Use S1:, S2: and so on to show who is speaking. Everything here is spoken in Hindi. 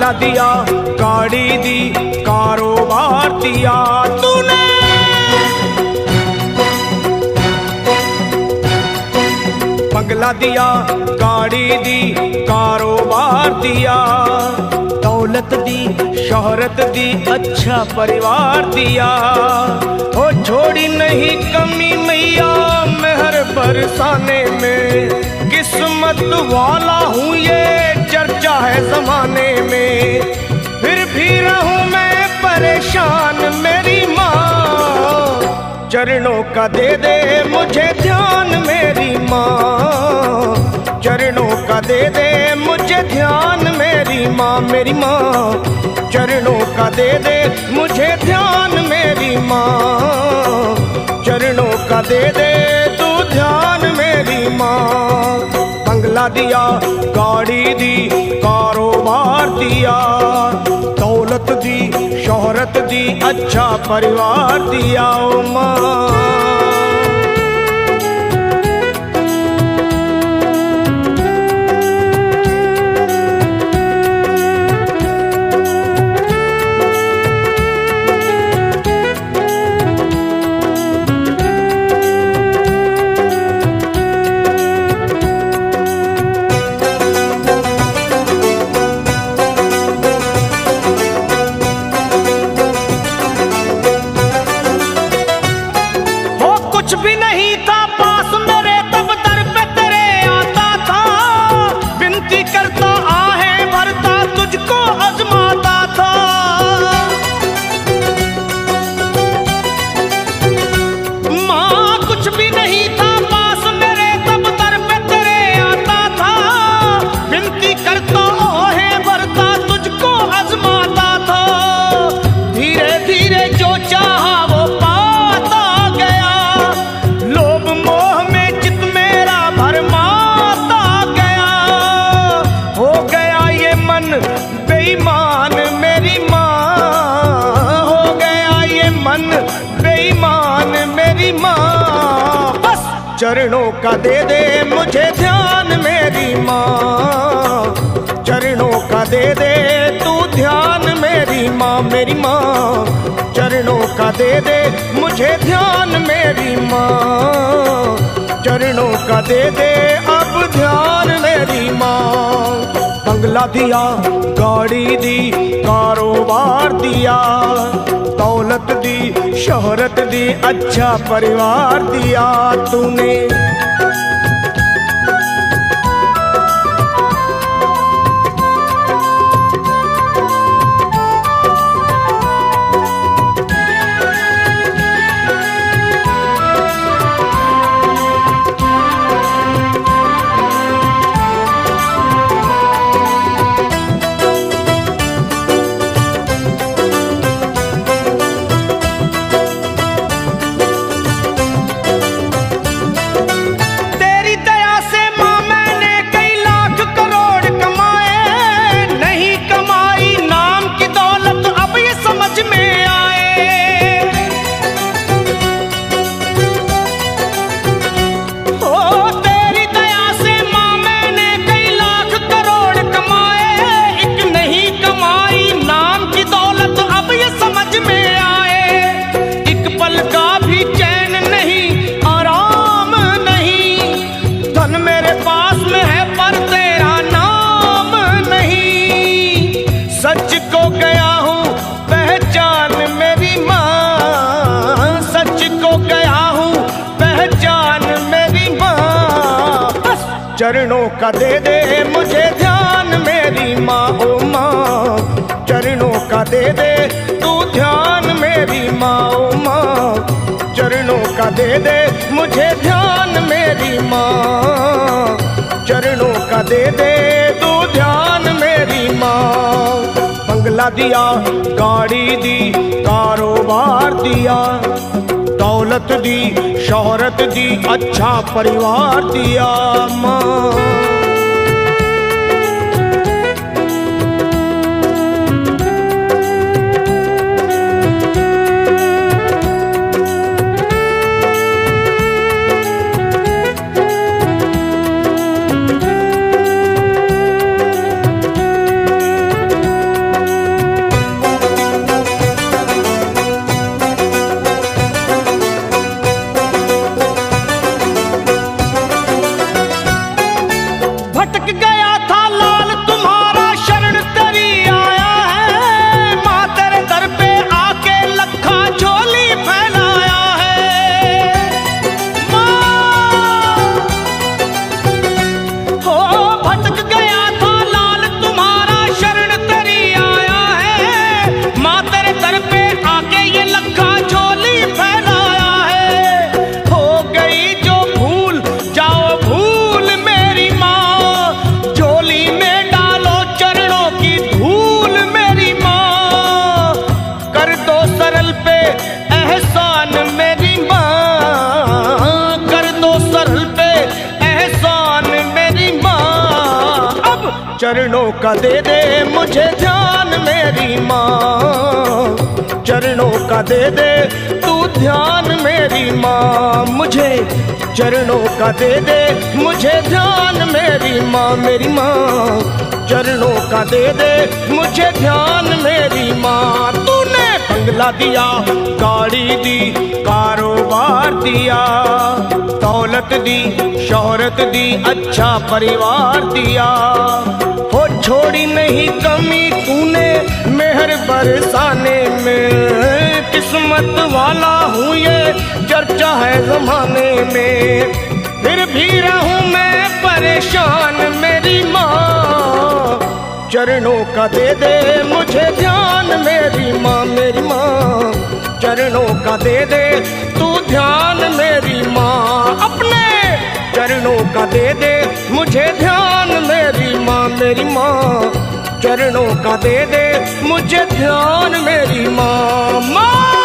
S1: बंगला दिया, गाड़ी दी, कारोबार दिया तूने। बंगला दिया, गाड़ी दी, कारोबार दिया, दौलत दी, शोहरत दी, अच्छा परिवार दिया। ओ छोड़ी नहीं कमी मैया मेहर बरसाने में, किस्मत वाला हूँ ये चर्चा है जमाने में। फिर भी रहूं मैं परेशान मेरी माँ, चरणों का दे दे मुझे ध्यान मेरी माँ, चरणों का दे दे मुझे ध्यान मेरी माँ, मेरी माँ। चरणों का दे दे मुझे ध्यान मेरी माँ, चरणों का दे दे तू ध्यान मेरी माँ। बंगला दिया, गाड़ी दी, कारोबार दिया, दौलत दी, शोहरत दी, अच्छा परिवार दिया ओ माँ। कुछ भी नहीं था पास मेरे तब दर पे तेरे आता था, विनती करता आहें भरता तुझको आजमाता था। माँ कुछ भी नहीं था पास मेरे तब दर पे तेरे आता था, विनती करता आहें भरता तुझको आजमाता था। धीरे धीरे जो चाहा वो बेईमान मेरी माँ, हो गया ये मन बेईमान मेरी माँ। बस चरणों का दे दे मुझे ध्यान मेरी माँ, चरणों का दे दे तू ध्यान मेरी माँ, मेरी माँ। चरणों का दे दे मुझे ध्यान मेरी माँ, चरणों का दे दे अब ध्यान मेरी माँ। बंगला दिया, गाड़ी दी, कारोबार दिया, दौलत दी, शोहरत दी, अच्छा परिवार दिया तूने। सच को गया हूँ पहचान मेरी माँ, सच को गया हूँ पहचान मेरी माँ। बस चरणों का दे दे मुझे ध्यान मेरी माँ, ओ माँ। चरणों का दे दे तू ध्यान मेरी माँ, ओ माँ। चरणों का दे दे मुझे ध्यान मेरी माँ, चरणों का दे दे तू ध्यान मेरी माँ। बंगला दिया, गाड़ी दी, कारोबार दिया, दौलत दी, शोहरत दी, अच्छा परिवार दिया माँ। चरणों का दे दे मुझे ध्यान मेरी माँ, चरणों का दे दे तू ध्यान मेरी माँ, मुझे चरणों का दे दे मुझे ध्यान मेरी माँ, मेरी माँ चरणों का दे दे मुझे ध्यान मेरी माँ। तूने बंगला दिया, गाड़ी दी, कारोबार दिया, दौलत दी, शोहरत दी, अच्छा परिवार दिया, हो छोड़ी नहीं कमी तूने मेहर बरसाने में, किस्मत वाला हूँ ये चर्चा है जमाने में, फिर भी रहूं मैं परेशान मेरी माँ, चरणों का दे दे मुझे ध्यान मेरी माँ, मेरी माँ चरणों का दे दे तू ध्यान मेरी माँ, अपने चरणों का दे दे मुझे ध्यान मेरी माँ, मेरी माँ चरणों का दे दे मुझे ध्यान मेरी माँ, माँ।